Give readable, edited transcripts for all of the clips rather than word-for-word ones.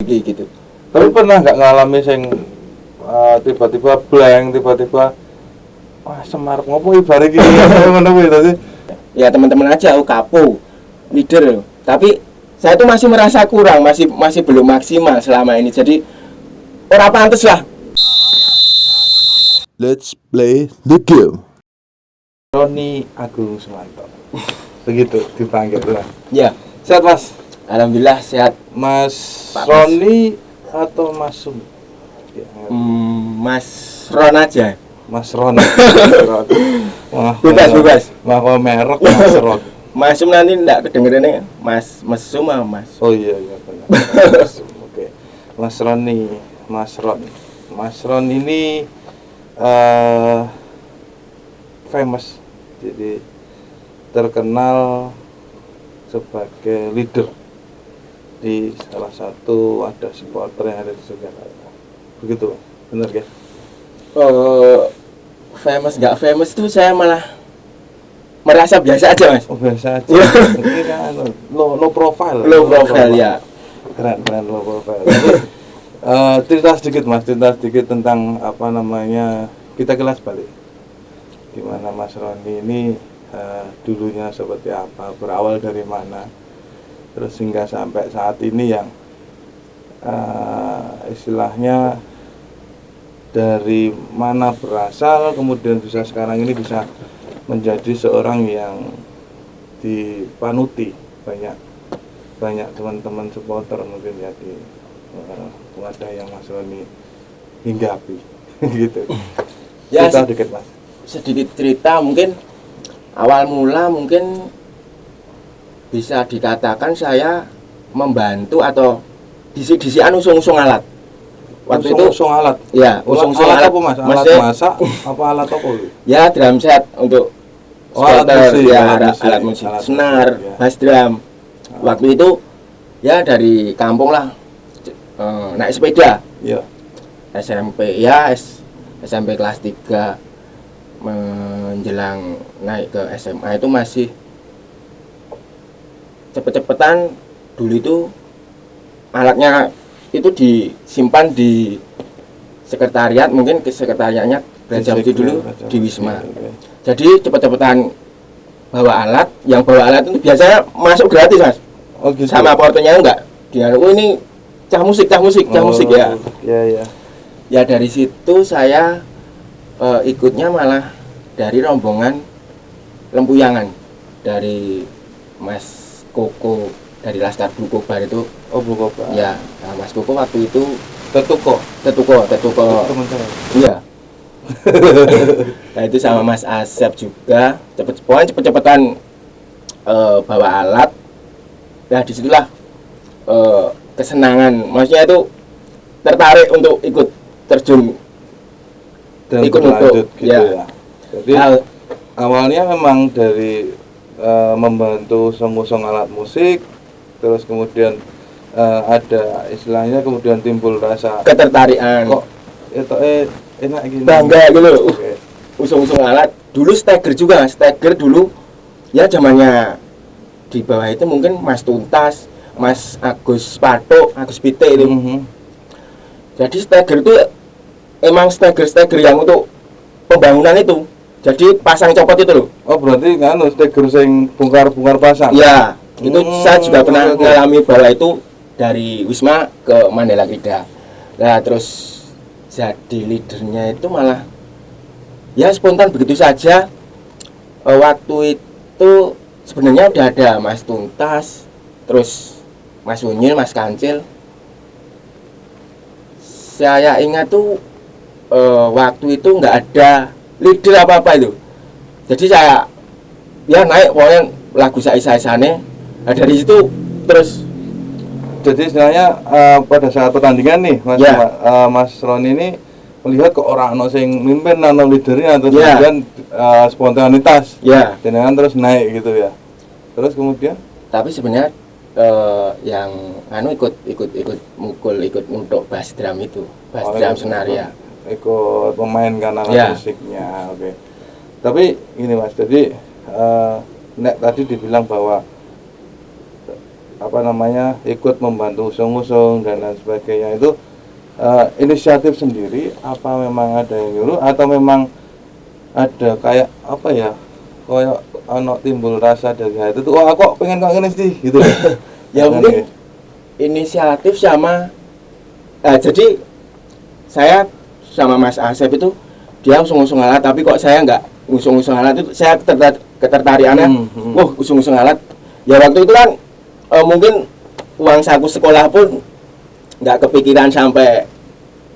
gitu. Tapi pernah nggak ngalami sing tiba-tiba blank, tiba-tiba wah Semar ngopo ibarat gini ngono kuwi tadi. Ya teman-teman aja kapo leader. Tapi saya tuh masih merasa kurang, masih belum maksimal selama ini. Jadi ora pantes lah. Let's play the game. Roni Agung Sumanto. Begitu dipanggil lah. Ya, Sehat Mas? alhamdulillah sehat. Mas Pak Roni atau Mas Sum? Ya, Mas Ron aja. Mas Ron. Wah, Bebas. Wah, kok merek Mas Ron. Mas Sum nanti enggak kedengerannya Mas Sum sama Mas. Oh iya benar. Mas Sum, oke. Mas Roni, Mas Ron. Mas Ron ini famous. Jadi terkenal sebagai leader di salah satu ada supporter yang ada di Surakarta. Begitu, benar kan? Famous nggak famous tuh saya malah merasa biasa aja Mas. Oh biasa aja. Ini kan low profile. Low profile ya. Keren low profile. Tapi cerita sedikit tentang apa namanya, kita kelas balik. Gimana Mas Roni ini dulunya seperti apa, berawal dari mana, terus hingga sampai saat ini yang istilahnya dari mana berasal, kemudian bisa sekarang ini bisa menjadi seorang yang dipanuti banyak teman-teman supporter mungkin ya di wadah yang Mas Roni hinggapi gitu. Ya, Cerita dikit Mas. sedikit cerita mungkin awal mula mungkin bisa dikatakan saya membantu atau disi-disian usung-usung alat. Waktu itu usung alat. Ya, usung-usung alat apa Mas? Alat maksudnya, masak apa alat apa? ya drum set untuk Alat supporter, musik, ya alat musik. alat senar, Ya. bass drum. Waktu itu ya dari kampung lah naik sepeda. Iya. SMP ya SMP kelas 3 menjelang naik ke SMA itu masih cepet-cepetan. Dulu itu alatnya itu disimpan di sekretariat, mungkin ke sekretariatnya Brajamusti dulu di Wisma. Jadi cepet-cepetan bawa alat, yang bawa alat itu biasanya masuk gratis Mas. Oh gitu. Sama portonya enggak. Dia ini cah musik ya. Iya. Ya dari situ saya ikutnya malah dari rombongan Lempuyangan, dari Mas Koko dari Laskar Bukobar itu. Oh Bukobar. Ya, nah, Mas Koko waktu itu Tetuko. Teman saya. Iya. Nah itu sama Mas Asep juga cepet-cepetan bawa alat. Nah disitulah kesenangan, maksudnya itu tertarik untuk ikut terjun Dan ikut berlanjut untuk gitu ya. Jadi awalnya memang dari membantu usung alat musik, terus kemudian ada istilahnya kemudian timbul rasa ketertarikan kok itu enak gini. bangga gitu. Okay. Usung alat. Dulu steger juga, steger dulu ya zamannya di bawah itu mungkin Mas Tuntas, Mas Agus Patok, Agus Pite itu. Jadi steger itu emang steger yang untuk pembangunan itu. Jadi pasang copot itu loh. Oh berarti kan steger sing bongkar pasang. Ya, itu saya juga pernah mengalami bawa itu dari Wisma ke Mandala Krida. Nah terus jadi leadernya itu malah ya spontan begitu saja. Waktu itu sebenarnya udah ada Mas Tuntas, terus Mas Unyil, Mas Kancil. Saya ingat tuh waktu itu nggak ada leader apa-apa itu. Jadi saya ya naik pokoknya lagu saisane. Nah dari situ terus. Jadi istilahnya pada saat pertandingan nih Mas Ya. Mas Roni ini melihat ke orang sing mimpin atau leadernya atau kemudian spontanitas. Ya. Dengan terus naik gitu ya. Terus kemudian Tapi sebenarnya yang ikut mukul untuk bass drum itu, bass drum senar ya. Ikut memainkan alat Ya. musiknya. Oke. Tapi ini Mas, jadi nek tadi dibilang bahwa ikut membantu usung-usung dan lain sebagainya itu inisiatif sendiri apa memang ada yang nyuruh atau memang ada kayak kayak timbul rasa dari hati itu aku pengen kok ngene sih gitu. Ya mungkin inisiatif sama jadi saya sama Mas Asep itu dia usung-usung alat tapi kok saya nggak usung-usung alat itu saya ketertarikannya usung-usung alat ya waktu itu kan mungkin uang saku sekolah pun nggak kepikiran sampai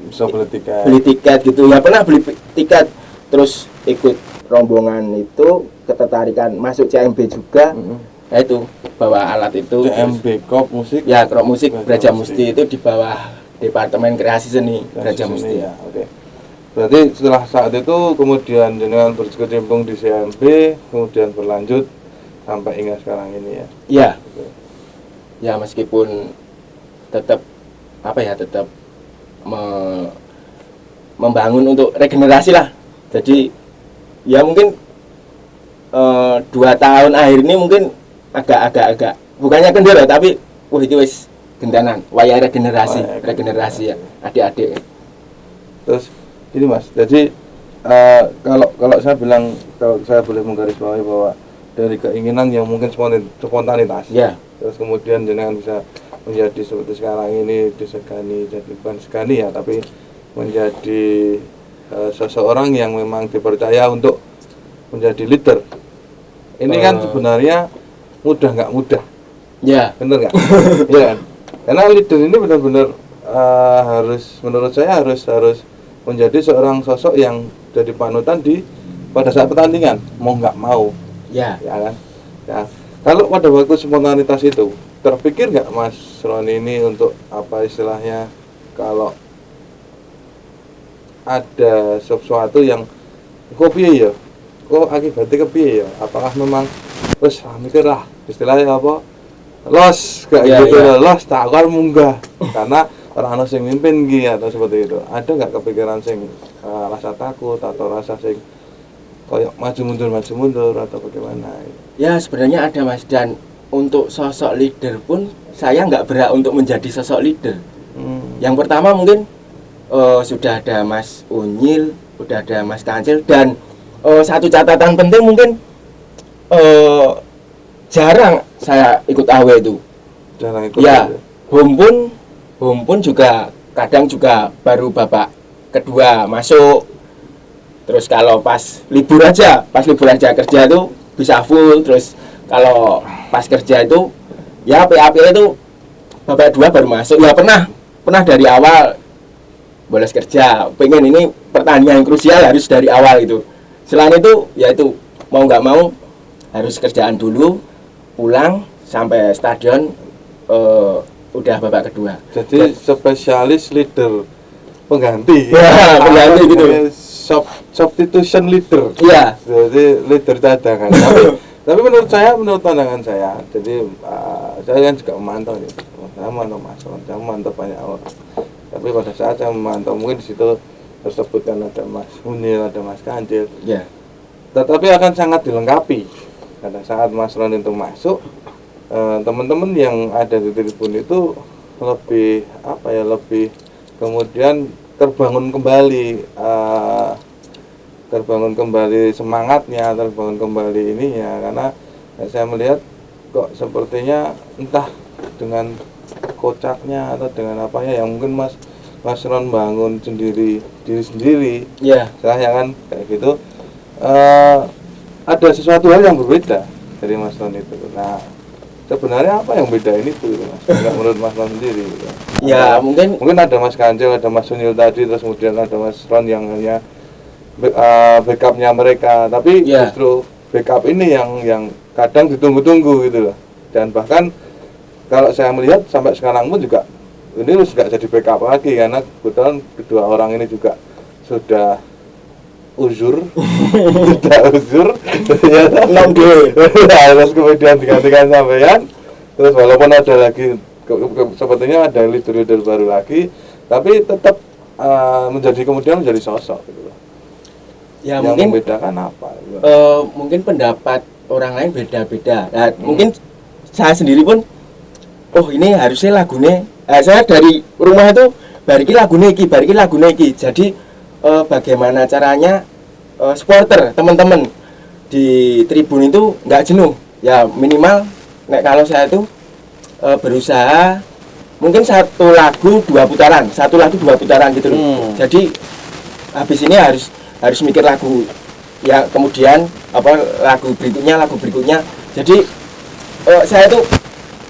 bisa beli tiket gitu ya, pernah beli tiket terus ikut rombongan itu ketertarikan masuk CMB juga. Nah itu bawa alat itu CMB Krop Musik ya, Krop Musik Braja Musti itu di bawah Departemen Kreasi Seni Braja Musti ya. Oke. Berarti setelah saat itu kemudian jenengan berkecimpung di CMB kemudian berlanjut sampai hingga sekarang ini ya. Iya. Ya meskipun tetap tetap membangun untuk regenerasi lah. Jadi ya mungkin 2 tahun akhir ini mungkin agak bukannya kendor ya, tapi itu wis gendanan wayang regenerasi ya adik-adik. Terus ini Mas, jadi kalau saya bilang, kalau saya boleh menggarisbawahi bahwa dari keinginan yang mungkin spontanitas ya, terus kemudian jenengan bisa menjadi seperti sekarang ini disegani, jadi bukan segani ya, tapi menjadi seseorang yang memang dipercaya untuk menjadi leader. Ini kan sebenarnya mudah nggak mudah, ya bener nggak? Iya kan? Karena leader ini benar-benar harus, menurut saya harus menjadi seorang sosok yang jadi panutan pada saat pertandingan, mau nggak mau, ya kan? Ya. Kalau pada waktu spontanitas itu terpikir nggak Mas Roni ini untuk apa istilahnya, kalau ada sesuatu yang piye ya, akibatnya kepiye ya, apakah memang terus mikir lah istilahnya los kayak gitu los takar munggah karena orang sing mimpin atau seperti itu, ada nggak kepikiran sing rasa takut atau rasa sing kayak maju mundur atau bagaimana? Ya sebenarnya ada Mas, dan untuk sosok leader pun saya nggak berhak untuk menjadi sosok leader. Yang pertama mungkin sudah ada Mas Unyil, sudah ada Mas Kancil, dan satu catatan penting mungkin jarang saya ikut AW itu. Jarang ikut. Ya, home pun juga kadang juga baru babak kedua masuk. Terus kalau pas libur aja kerja itu bisa full. Terus kalau pas kerja itu ya PAP itu babak 2 baru masuk. Ya pernah dari awal bolos kerja, pengen ini pertandingan yang krusial harus dari awal gitu. Selain itu ya itu mau nggak mau harus kerjaan dulu, pulang sampai stadion udah babak kedua. Jadi spesialis leader pengganti. Ya, pengganti gitu. Substitution leader. Iya. Jadi leader cadangan. tapi menurut pandangan saya, jadi saya kan juga memantau nih. Saya memantau saya memantau banyak orang. Tapi pada saat saya memantau mungkin di situ tersebutkan ada Mas Unil, ada Mas Kancil. Ya. Tetapi akan sangat dilengkapi pada saat Mas Ron itu masuk. Teman-teman yang ada di tribun itu lebih kemudian terbangun kembali semangatnya, terbangun kembali ininya, karena saya melihat kok sepertinya entah dengan kocaknya atau dengan apanya yang mungkin Mas Ron bangun diri sendiri. Ya. Saya kan kayak gitu. Ada sesuatu hal yang berbeda dari Mas Ron itu. Nah, sebenarnya apa yang beda ini tuh, Mas? Menurut Mas Ron sendiri. Gitu. Ya, mungkin ada Mas Kancil, ada Mas Sunil tadi, terus kemudian ada Mas Ron yang hanya backupnya mereka, tapi justru backup ini yang kadang ditunggu-tunggu gitu loh. Dan bahkan kalau saya melihat sampai sekarang pun juga ini juga jadi backup lagi, karena kebetulan kedua orang ini juga sudah uzur terus kemudian digantikan sampean, terus walaupun ada lagi sepertinya ada leader baru lagi, tapi tetap kemudian menjadi sosok gitu loh. Ya, yang mungkin membedakan apa? Mungkin pendapat orang lain beda-beda. Nah, mungkin saya sendiri pun oh ini harusnya lagune. Saya dari rumah itu bariki lagune iki. Jadi bagaimana caranya supporter teman-teman di tribun itu nggak jenuh. Ya minimal kalau saya itu berusaha mungkin satu lagu dua putaran gitu loh. Jadi habis ini harus mikir lagu ya, kemudian lagu berikutnya. Jadi saya tuh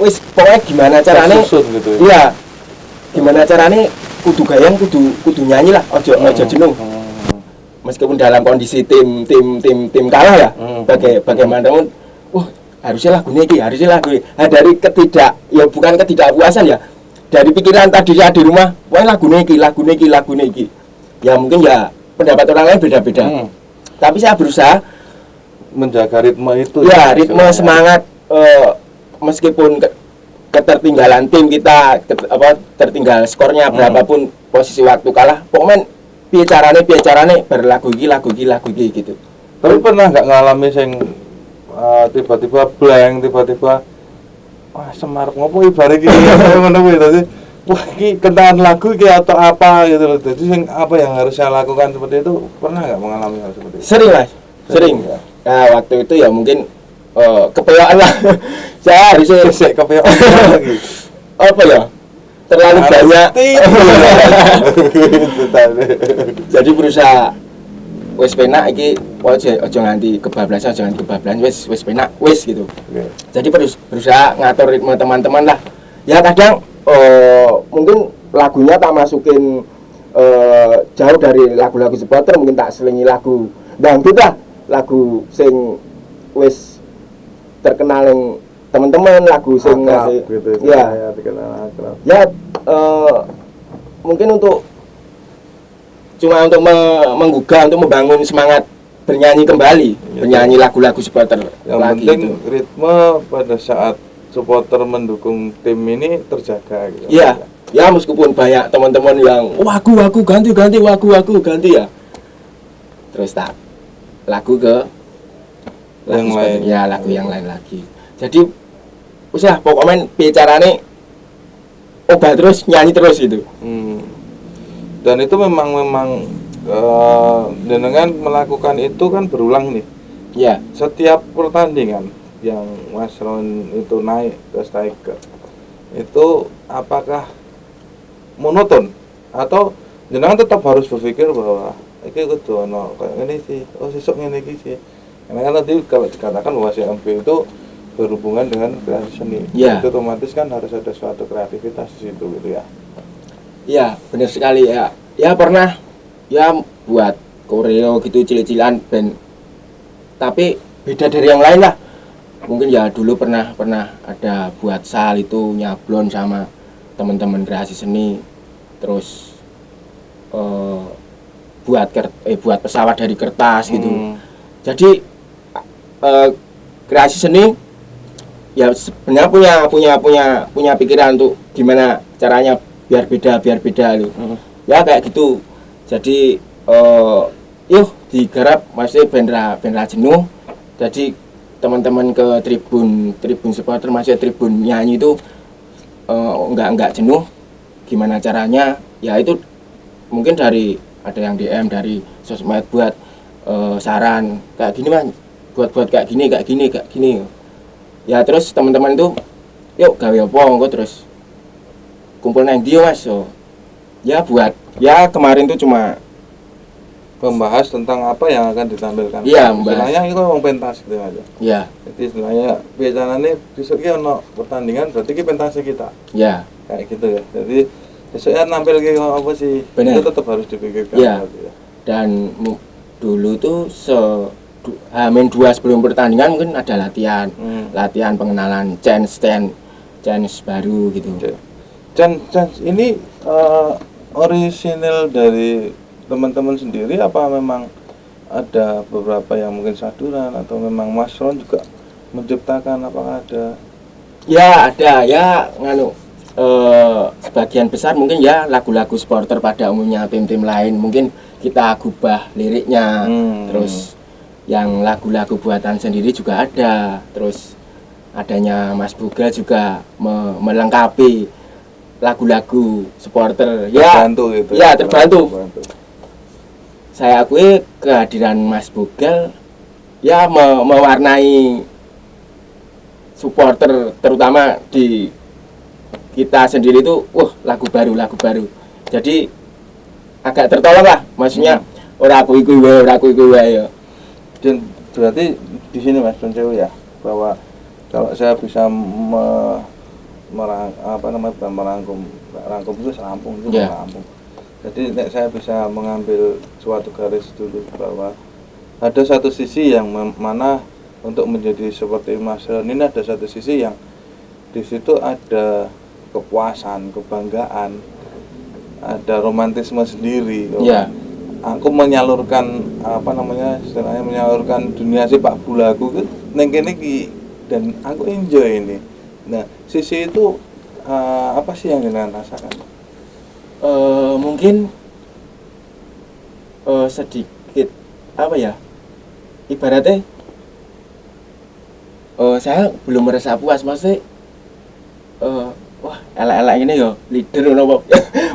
wis pokoknya gimana carane gitu ya. Iya. Gimana carane kudu gayang, kudu nyanyi lah, ojo jenuh. Meskipun dalam kondisi tim kalah ya. Bagaimana wah harusnya lagu ini. Nah, dari bukan ketidakpuasan ya. Dari pikiran tadi saya di rumah, wah lagu ini. Ya mungkin ya pendapat orang lain beda-beda. Tapi saya berusaha Menjaga ritme itu. Ya, ritme semangat meskipun ketertinggalan tim kita, tertinggal skornya berapapun, posisi waktu kalah, pokoknya piye carane berlagu iki gitu. Tapi pernah nggak ngalami sing tiba-tiba blank, tiba-tiba wah semarep ngopo ibarat iki ngono kuwi tadi. Wah iki kentaan lagu iki atau apa gitu loh. Jadi sing apa yang harus saya lakukan seperti itu, pernah nggak mengalami hal seperti itu? Sering, Mas. Sering. Ya. Nah, waktu itu ya mungkin kepelaan lah. Saya harusnya kepelaan lagi. Apa ya? Terlalu banyak. Jadi berusaha wis penak iki ojo nganti kebablasan, wis penak wis gitu. Okay. Jadi berusaha ngatur ritme teman-teman lah. Ya kadang mungkin lagunya tak masukin jauh dari lagu-lagu supporter, mungkin tak selingi lagu dangdut lah, lagu sing wis terkenal yang teman-teman, lagu sing gitu, ya dikenal akrab. Ya mungkin cuma untuk menggugah, untuk membangun semangat bernyanyi kembali, bernyanyi lagu-lagu supporter yang lagi penting itu. ritme pada saat supporter mendukung tim ini terjaga gitu. Iya, ya meskipun banyak teman-teman yang wagu ganti ya. Terus tak lagu ke yang lain. Ya, lagu yang lain lagi. Jadi usah pokoknya bicarane obat terus, nyanyi terus gitu. Dan itu memang dengan melakukan itu kan berulang nih. Ya, Setiap pertandingan yang Mas Ron itu naik ke striker, itu apakah monoton atau jenengan tetap harus berpikir bahwa iki kudu ono kayak ngene sih, sesuk ngene iki sih. Karena kan tadi kalau dikatakan bahwa CMB itu berhubungan dengan kreasi seni, itu otomatis kan harus ada suatu kreativitas di situ gitu ya. Iya, benar sekali ya. Ya pernah ya buat koreo gitu cilik-cilikan band. Tapi beda dari yang lain lah. Mungkin ya dulu pernah ada buat sal itu nyablon sama teman-teman kreasi seni. Terus buat pesawat dari kertas gitu. Jadi kreasi seni ya sebenarnya punya pikiran untuk gimana caranya biar beda gitu. Ya kayak gitu. Jadi yuk digarap masih bendera jenuh. Jadi teman-teman ke tribun supporter, masih tribun nyanyi itu enggak jenuh. Gimana caranya? Ya itu mungkin ada yang DM dari sosmed buat saran kayak gini man, buat kayak gini. Ya terus teman-teman itu yuk gawe apa engko terus kumpul nang dia Mas. So, ya kemarin tuh cuma membahas tentang apa yang akan ditampilkan. Iya, membahas. Istilahnya itu ngomong pentas gitu aja. Iya. Jadi istilahnya biasanya besok ki ono pertandingan berarti ki pentasnya kita. Iya. Kayak gitu ya. Jadi besoknya nampil ki apa sih? Bener. Itu tetap harus dipikirkan. Iya. Ya. Dan dulu tuh Hamin 2 sebelum pertandingan mungkin ada latihan pengenalan chance baru gitu. Chance ini orisinil dari teman-teman sendiri apa memang ada beberapa yang mungkin saduran atau memang Mas Ron juga menciptakan, apakah ada? Ya ada ya sebagian besar mungkin ya lagu-lagu supporter pada umumnya tim-tim lain mungkin kita gubah liriknya. Terus yang lagu-lagu buatan sendiri juga ada. Terus adanya Mas Bugal juga melengkapi lagu-lagu supporter. Terbantu gitu. Ya, terbantu. Saya akui kehadiran Mas Bugal ya mewarnai supporter terutama di kita sendiri itu lagu baru. Jadi agak tertolong lah, maksudnya ora aku iku wae ya. Dan berarti di sini Mas Doncewu ya, bahwa kalau saya bisa merangkum itu serampung itu merampung. Jadi saya bisa mengambil suatu garis dulu bahwa ada satu sisi yang mana untuk menjadi seperti Mas Ron ini ada satu sisi yang di situ ada kepuasan, kebanggaan, ada romantisme sendiri. Iya. Aku menyalurkan istilahnya menyalurkan dunia sepak bola aku ke neng kene iki dan aku enjoy ini. Nah, sisi itu apa sih yang kalian rasakan? Mungkin sedikit apa ya? Ibaratnya saya belum merasa puas, maksudnya wah elek-elek ini ya leader ngono.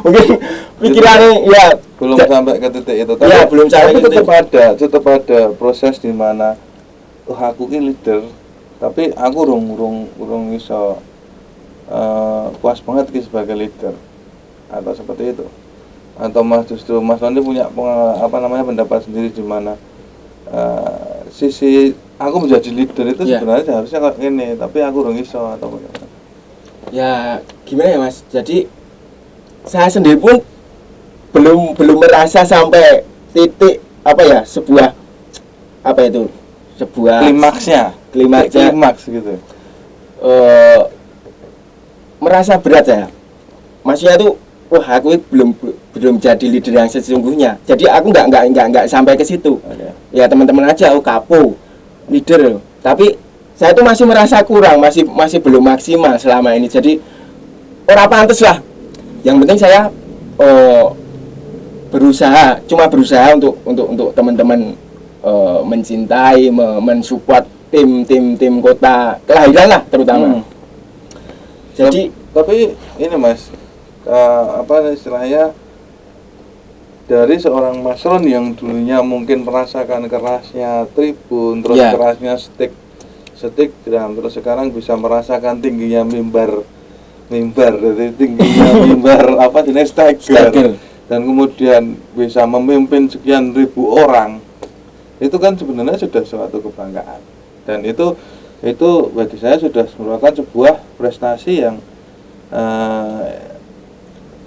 Mungkin pikirannya ya belum sampai ke titik itu, tapi ya, belum sampai ke tetap ada proses di mana aku ini leader, tapi aku urung iso puas banget sebagai leader atau seperti itu, atau justru Mas Rondi punya pendapat sendiri di mana sisi aku menjadi leader itu sebenarnya harusnya kayak gini, tapi aku urung iso atau bagaimana? Ya gimana ya Mas, jadi saya sendiri pun belum merasa sampai titik sebuah klimaks gitu. Merasa berat ya, maksudnya tuh aku belum jadi leader yang sesungguhnya, jadi aku nggak sampai ke situ. Ya teman-teman aja kapo leader, tapi saya tuh masih merasa kurang, masih belum maksimal selama ini, jadi orang pantas lah. Yang penting saya berusaha untuk teman-teman mencintai, mensupport tim kota kelahiran lah terutama. Jadi tapi ini Mas, istilahnya dari seorang Mas Ron yang dulunya mungkin merasakan kerasnya tribun, terus kerasnya stick drum, terus sekarang bisa merasakan tingginya mimbar, jadi tingginya mimbar jenis Stagger, dan kemudian bisa memimpin sekian ribu orang, itu kan sebenarnya sudah suatu kebanggaan, dan itu bagi saya sudah merupakan sebuah prestasi yang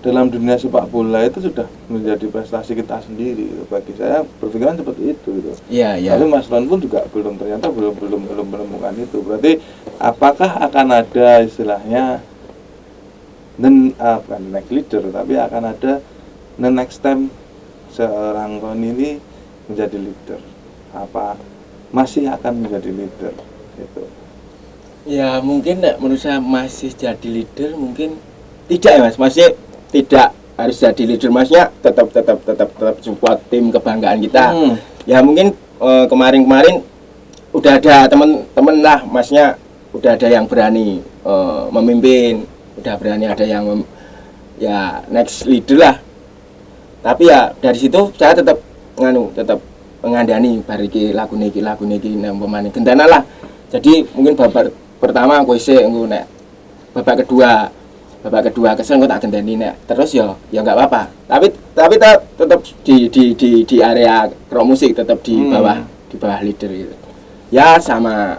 dalam dunia sepak bola itu sudah menjadi prestasi kita sendiri. Bagi saya berpikiran seperti itu gitu. Iya. Tapi Mas Ron pun juga belum menemukan itu. Berarti apakah akan ada istilahnya bukan next leader, tapi akan ada next time seorang Ron ini menjadi leader? Apa masih akan menjadi leader gitu? Ya mungkin menurut saya masih jadi leader, mungkin tidak ya Mas, masih tidak harus jadi leader, masnya tetap support tim kebanggaan kita. Ya mungkin kemarin udah ada teman-teman lah, masnya udah ada yang berani memimpin, udah berani ada yang ya next leader lah. Tapi ya dari situ saya tetap mengandani bariki lagu niki nang pemain gendana lah. Jadi mungkin babak pertama aku isi nek babak kedua kesel aku tak gendani nek terus ya nggak apa-apa. Tapi tetap di area rock musik, tetap di bawah leader gitu. Ya sama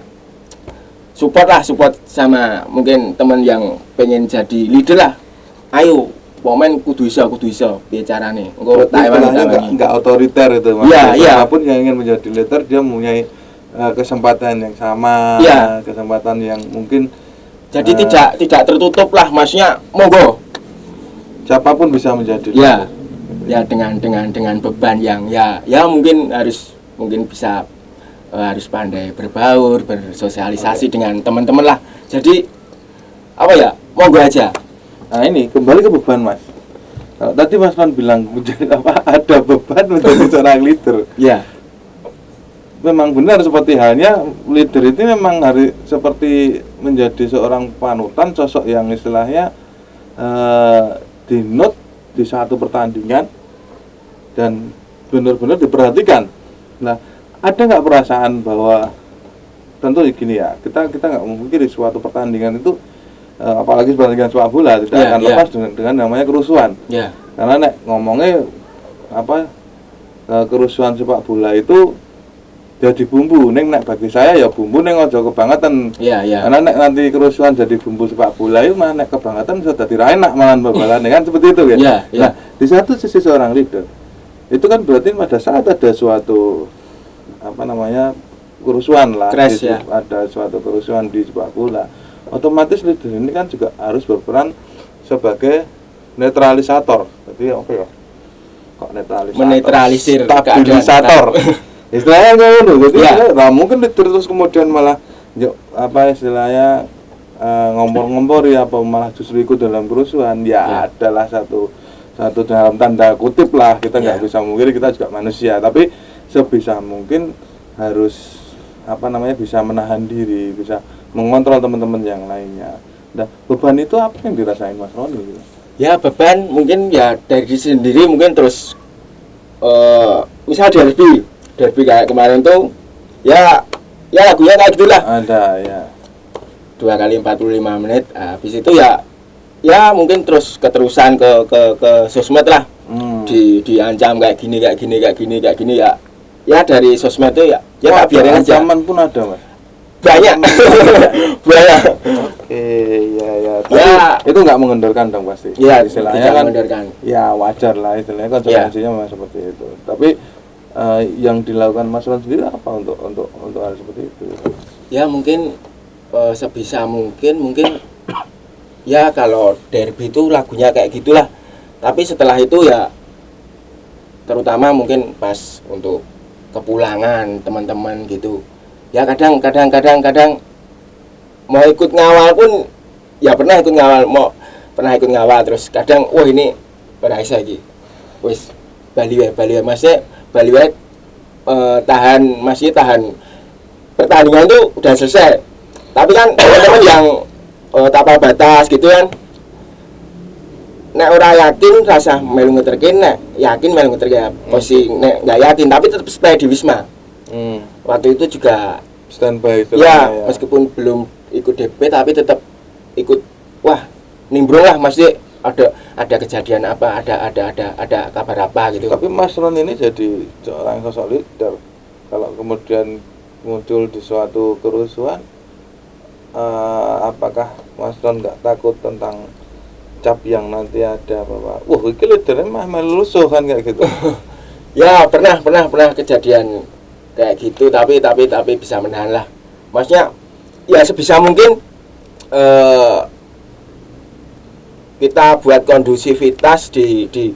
support sama mungkin teman yang pengen jadi leader lah. Ayo pemain kudu iso piye carane. Engko Taiwan enggak otoriter itu Mas. Iya. Siapapun yang ingin menjadi leader dia mempunyai kesempatan yang sama, kesempatan yang mungkin jadi tidak tertutup lah, maksudnya monggo siapapun bisa menjadi leader. Ya dengan beban yang ya mungkin bisa harus pandai berbaur, bersosialisasi dengan teman-teman lah. Jadi monggo aja. Nah ini kembali ke beban Mas. Kalau tadi Mas Man bilang ada beban menjadi seorang leader. Ya. Memang benar, seperti halnya leader itu memang harus seperti menjadi seorang panutan, sosok yang istilahnya dinut di satu pertandingan dan benar-benar diperhatikan. Nah, ada nggak perasaan bahwa tentu gini ya, kita nggak memungkiri suatu pertandingan itu apalagi pertandingan sepak bola tidak akan lepas dengan namanya kerusuhan. Karena nek ngomongnya kerusuhan sepak bola itu jadi bumbu, nek bagi saya ya bumbu nek ojo kebangetan. Karena nek nanti kerusuhan jadi bumbu sepak bola itu mah nek kebangetan sudah tidak enak malahan babalan kan seperti itu ya. Nah, di satu sisi seorang leader itu kan berarti pada saat ada suatu kerusuhan lah, ada suatu kerusuhan di sepak bola, otomatis leader ini kan juga harus berperan sebagai netralisator. Jadi apa ya? Kok netralisator? Menetralisir stabilisator. Istilahnya ngono. Jadi nah, mungkin leader terus kemudian malah istilahnya ngompor-ngompor ya apa malah justru ikut dalam kerusuhan ya adalah satu dalam tanda kutip lah, kita nggak bisa mungkiri, kita juga manusia, tapi sebisa mungkin harus bisa menahan diri, bisa mengontrol teman-teman yang lainnya. Nah, beban itu apa yang dirasain Mas Roni gitu? Ya beban mungkin ya dari diri sendiri, mungkin terus misal derby kayak kemarin tuh ya lagunya kayak gitulah, ada ya 2 kali 45 menit, habis itu ya mungkin terus keterusan ke sosmed lah, diancam kayak gini ya dari sosmed itu ya tak biarin aja. Ancaman pun ada Mas, banyak. Oke, ya itu nggak mengendorkan dong pasti. Ya, istilahnya kan mengendorkan. Ya wajar lah, istilahnya konsekuensinya memang seperti itu. Tapi yang dilakukan Mas Ron sendiri apa untuk hal seperti itu? Ya mungkin sebisa mungkin ya kalau derby itu lagunya kayak gitulah. Tapi setelah itu ya terutama mungkin pas untuk kepulangan teman-teman gitu. Ya kadang mau ikut ngawal pun ya pernah ikut ngawal terus kadang wah ini pada lagi wis Bali masih Bali tahan pertandingan itu udah selesai, tapi kan teman-teman yang tapal batas gitu kan, nek ora yakin rasa melu ngeterke, nek yakin melu ngeterke posisi nek nggak yakin tapi tetap stay di Wisma. Waktu itu juga standby itu ya, meskipun belum ikut DP tapi tetap ikut, wah nimbrung lah, masih ada kejadian apa, ada kabar apa gitu. Tapi Mas Ron ini jadi seorang sosok leader. Kalau kemudian muncul di suatu kerusuhan, apakah Mas Ron nggak takut tentang cap yang nanti ada bahwa ini leadernya mah melusuh kan kayak gitu? Ya pernah kejadian kayak gitu, tapi bisa menahan lah. Maksudnya ya sebisa mungkin kita buat kondusivitas di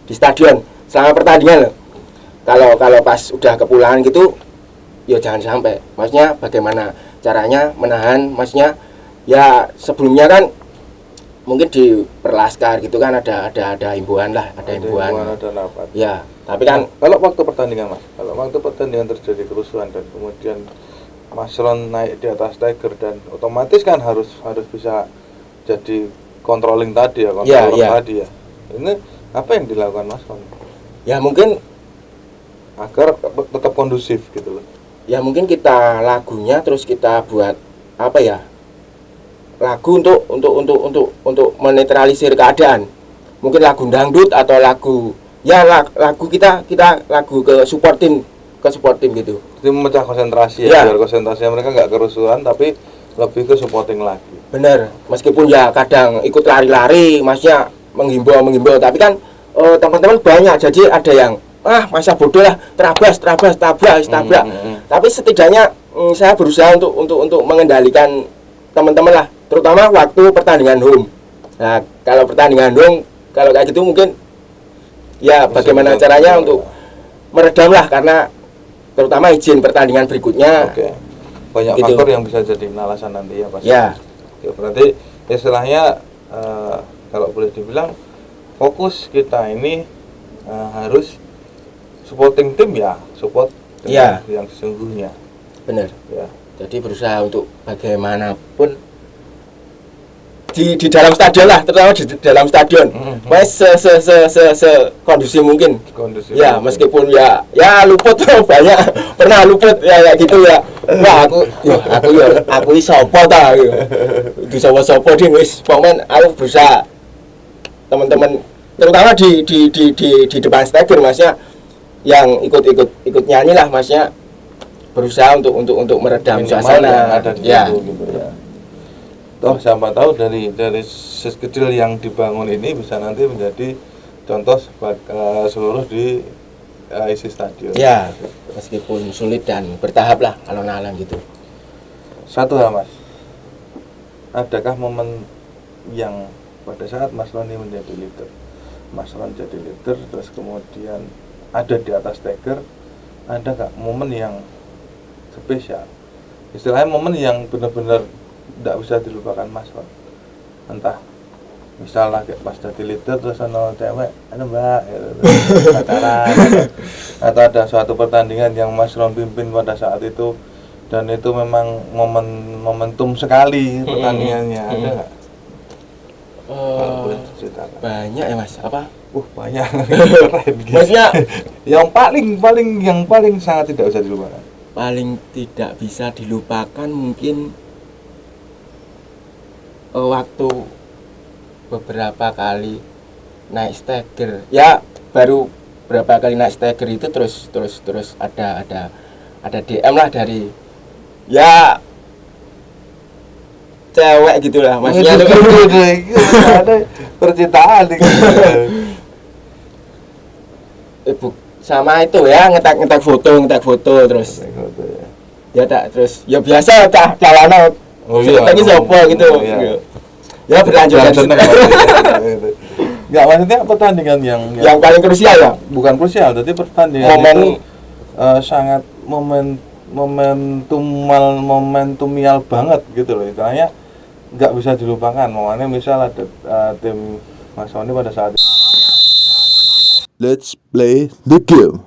stadion selama pertandingan loh. Kalau pas udah kepulangan gitu ya jangan sampai. Maksudnya bagaimana caranya menahan, maksudnya ya sebelumnya kan mungkin di Perlaskar gitu kan ada himbauan lah, ada himbauan. Ya, tapi kan kalau waktu pertandingan Mas, kalau waktu pertandingan terjadi kerusuhan dan kemudian Mas Ron naik di atas Tiger dan otomatis kan harus bisa jadi controlling tadi ya, tadi ya. Ini apa yang dilakukan Mas Ron? Ya mungkin agar tetap kondusif gitu loh. Ya mungkin kita lagunya terus kita buat apa ya? Lagu untuk menetralisir keadaan. Mungkin lagu dangdut atau lagu kita lagu ke support tim gitu. Jadi memecah konsentrasi ya, biar konsentrasinya mereka nggak kerusuhan tapi lebih ke supporting lagi. Bener, meskipun ya kadang ikut lari-lari, masnya menghimbau, tapi kan teman-teman banyak, jadi ada yang masa bodoh lah, tabrak. Tapi setidaknya saya berusaha untuk mengendalikan teman-teman lah, terutama waktu pertandingan home. Nah, kalau pertandingan home, kalau kayak gitu mungkin ya bagaimana caranya untuk meredam lah, karena terutama izin pertandingan berikutnya. Oke. Banyak gitu. Faktor yang bisa jadi alasan nanti ya Pak. Ya. Oke, berarti istilahnya kalau boleh dibilang fokus kita ini harus supporting tim ya, support yang sesungguhnya. Benar. Ya. Jadi berusaha untuk bagaimanapun di dalam stadion lah, terutama di dalam stadion, wes se kondisi mungkin. Kondisi Ya meskipun ya luput banyak pernah luput ya kayak gitu ya. Wah aku ini sopo ta gitu. Di sopo ding wis pokoknya aku berusaha teman-teman terutama di depan stadion masnya yang ikut nyanyi lah masnya berusaha untuk meredam minimal suasana yang ada di ya. situ gitu ya. Toh siapa tahu dari kecil yang dibangun ini bisa nanti menjadi contoh seluruh di isi stadion. Ya, meskipun sulit dan bertahap lah alon-alon gitu. Satu hal Mas, adakah momen yang pada saat Mas Roni menjadi leader, Mas Ron jadi leader, terus kemudian ada di atas steger, ada nggak momen yang spesial? Istilahnya momen yang benar-benar tidak bisa dilupakan Mas Ron. Entah misalnya kayak pas jadi leader terus ada cewek, ada mbak, pacaran, atau ada suatu pertandingan yang Mas Ron pimpin pada saat itu dan itu memang momentum sekali pertandingannya, ada nggak? Kalau boleh ceritakan. Banyak ya Mas, apa? Banyak. Keren, gitu. Maksudnya yang paling sangat tidak bisa dilupakan. paling tidak bisa dilupakan mungkin waktu beberapa kali naik steger. Ya baru berapa kali naik steger itu terus ada DM lah dari ya cewek gitulah maksudnya. Ada percintaan gitu. Sama itu ya ngetek foto terus ya tak terus ya biasa tak calana lagi sopo gitu. Ya berlanjut nggak, maksudnya pertandingan yang paling krusial ya, bukan krusial, tapi pertandingan momen itu sangat momentumial banget gitu loh, istilahnya nggak bisa dilupakan. Momennya misal ada tim Mas Sony pada saat Let's play the game.